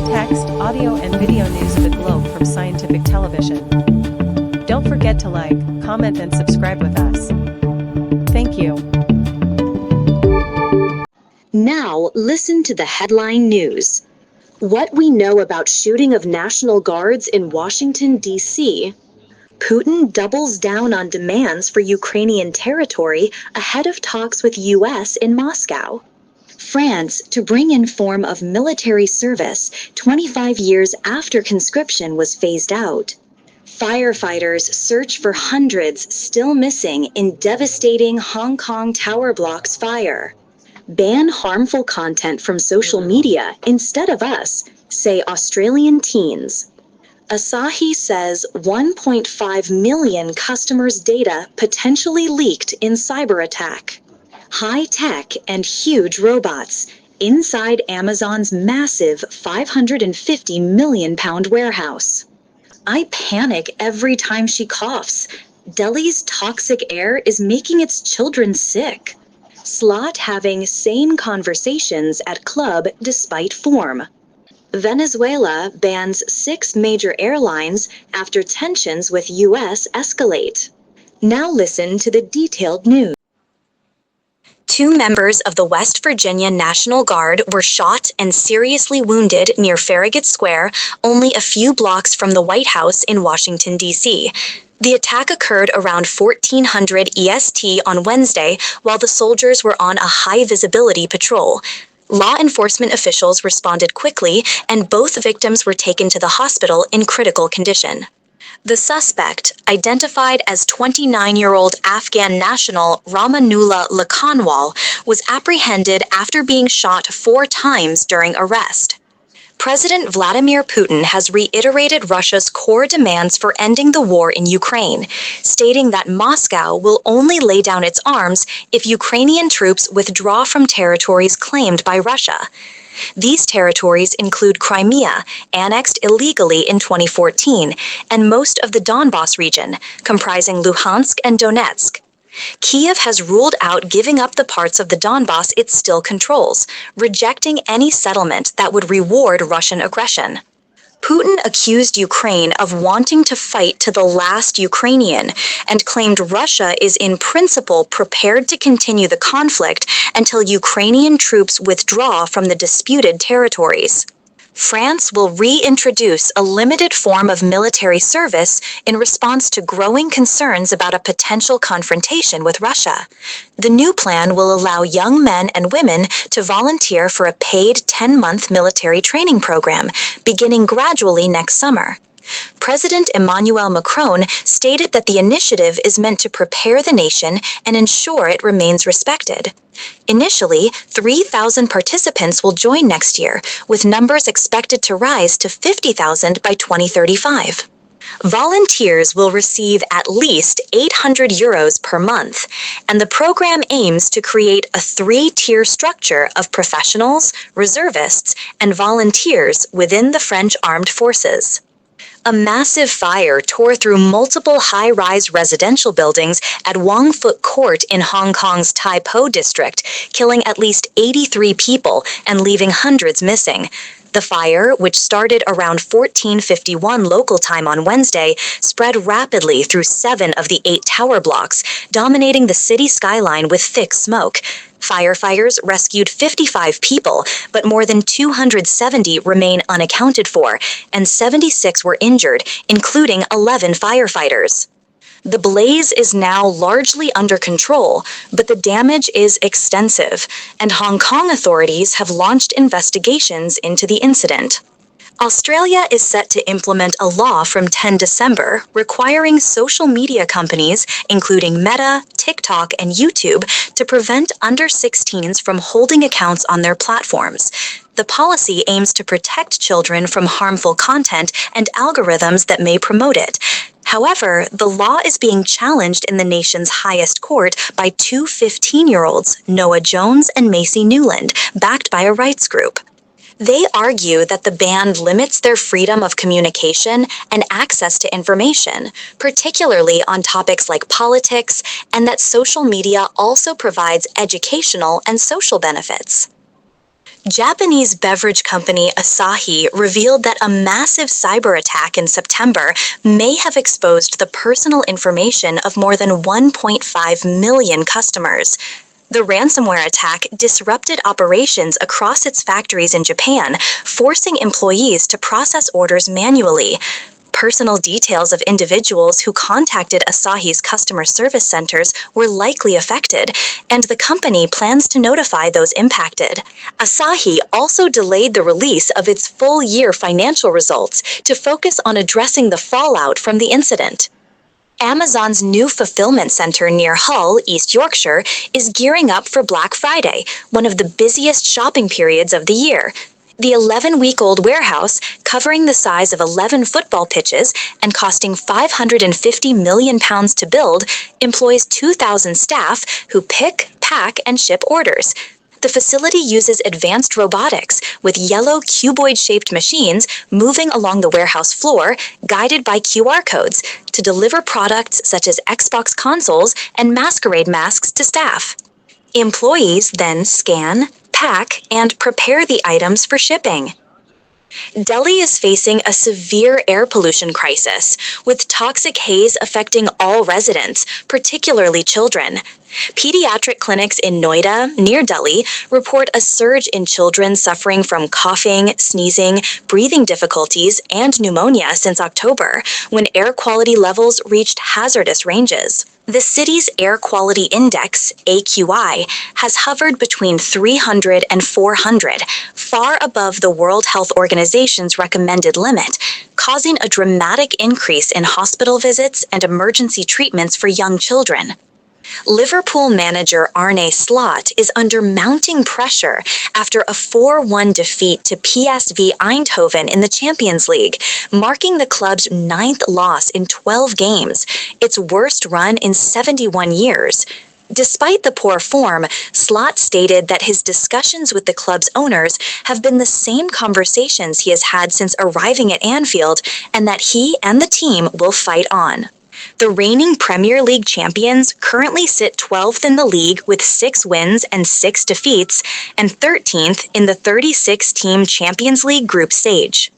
text, audio, and video news of the globe from Scientific Television. Don't forget to like, comment, and subscribe with us. Thank you. Now, listen to the headline news. What we know about shooting of National Guards in Washington, D.C. Putin doubles down on demands for Ukrainian territory ahead of talks with U.S. in Moscow. France to bring in form of military service 25 years after conscription was phased out. Firefighters search for hundreds still missing in devastating Hong Kong tower blocks fire. Ban harmful content from social media instead of us, say Australian teens. Asahi says 1.5 million customers' data potentially leaked in cyber attack. High tech and huge robots inside Amazon's massive 550 million pound warehouse. I panic every time she coughs. Delhi's toxic air is making its children sick. Slot having sane conversations at club despite form. Venezuela bans 6 major airlines after tensions with U.S. escalate. Now listen to the detailed news. 2 members of the West Virginia National Guard were shot and seriously wounded near Farragut Square, only a few blocks from the White House in Washington, D.C. The attack occurred around 1400 EST on Wednesday while the soldiers were on a high-visibility patrol. Law enforcement officials responded quickly, and both victims were taken to the hospital in critical condition. The suspect, identified as 29-year-old Afghan national Ramanullah Lakhanwal, was apprehended after being shot 4 times during arrest. President Vladimir Putin has reiterated Russia's core demands for ending the war in Ukraine, stating that Moscow will only lay down its arms if Ukrainian troops withdraw from territories claimed by Russia. These territories include Crimea, annexed illegally in 2014, and most of the Donbas region, comprising Luhansk and Donetsk. Kiev has ruled out giving up the parts of the Donbas it still controls, rejecting any settlement that would reward Russian aggression. Putin accused Ukraine of wanting to fight to the last Ukrainian and claimed Russia is in principle prepared to continue the conflict until Ukrainian troops withdraw from the disputed territories. France will reintroduce a limited form of military service in response to growing concerns about a potential confrontation with Russia. The new plan will allow young men and women to volunteer for a paid 10-month military training program, beginning gradually next summer. President Emmanuel Macron stated that the initiative is meant to prepare the nation and ensure it remains respected. Initially, 3,000 participants will join next year, with numbers expected to rise to 50,000 by 2035. Volunteers will receive at least €800 per month, and the program aims to create a 3-tier structure of professionals, reservists, and volunteers within the French armed forces. A massive fire tore through multiple high-rise residential buildings at Wong Fuk Court in Hong Kong's Tai Po district, killing at least 83 people and leaving hundreds missing. The fire, which started around 14:51 local time on Wednesday, spread rapidly through 7 of the 8 tower blocks, dominating the city skyline with thick smoke. Firefighters rescued 55 people, but more than 270 remain unaccounted for, and 76 were injured, including 11 firefighters. The blaze is now largely under control, but the damage is extensive, and Hong Kong authorities have launched investigations into the incident. Australia is set to implement a law from 10 December requiring social media companies, including Meta, TikTok, and YouTube, to prevent under-16s from holding accounts on their platforms. The policy aims to protect children from harmful content and algorithms that may promote it. However, the law is being challenged in the nation's highest court by 2 15-year-olds, Noah Jones and Macy Newland, backed by a rights group. They argue that the ban limits their freedom of communication and access to information, particularly on topics like politics, and that social media also provides educational and social benefits. Japanese beverage company Asahi revealed that a massive cyber attack in September may have exposed the personal information of more than 1.5 million customers. The ransomware attack disrupted operations across its factories in Japan, forcing employees to process orders manually. Personal details of individuals who contacted Asahi's customer service centers were likely affected, and the company plans to notify those impacted. Asahi also delayed the release of its full-year financial results to focus on addressing the fallout from the incident. Amazon's new fulfillment center near Hull, East Yorkshire, is gearing up for Black Friday, one of the busiest shopping periods of the year. The 11-week-old warehouse, covering the size of 11 football pitches and costing £550 million to build, employs 2,000 staff who pick, pack, and ship orders. The facility uses advanced robotics, with yellow cuboid-shaped machines moving along the warehouse floor, guided by QR codes, to deliver products such as Xbox consoles and masquerade masks to staff. Employees then scan, pack, and prepare the items for shipping. Delhi is facing a severe air pollution crisis, with toxic haze affecting all residents, particularly children. Pediatric clinics in Noida, near Delhi, report a surge in children suffering from coughing, sneezing, breathing difficulties, and pneumonia since October, when air quality levels reached hazardous ranges. The city's Air Quality Index, AQI, has hovered between 300 and 400, far above the World Health Organization's recommended limit, causing a dramatic increase in hospital visits and emergency treatments for young children. Liverpool manager Arne Slot is under mounting pressure after a 4-1 defeat to PSV Eindhoven in the Champions League, marking the club's 9th loss in 12 games, its worst run in 71 years. Despite the poor form, Slot stated that his discussions with the club's owners have been the same conversations he has had since arriving at Anfield, and that he and the team will fight on. The reigning Premier League champions currently sit 12th in the league with 6 wins and 6 defeats, and 13th in the 36-team Champions League group stage.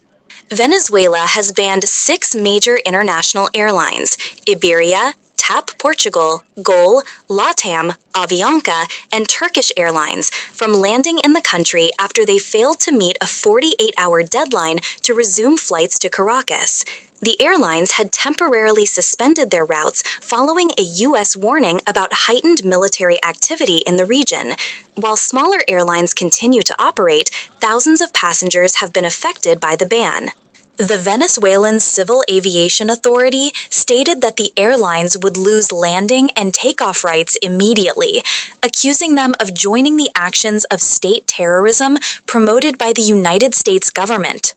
Venezuela has banned 6 major international airlines: Iberia, TAP Portugal, GOL, LATAM, Avianca, and Turkish Airlines from landing in the country after they failed to meet a 48-hour deadline to resume flights to Caracas. The airlines had temporarily suspended their routes following a U.S. warning about heightened military activity in the region. While smaller airlines continue to operate, thousands of passengers have been affected by the ban. The Venezuelan Civil Aviation Authority stated that the airlines would lose landing and takeoff rights immediately, accusing them of joining the actions of state terrorism promoted by the United States government.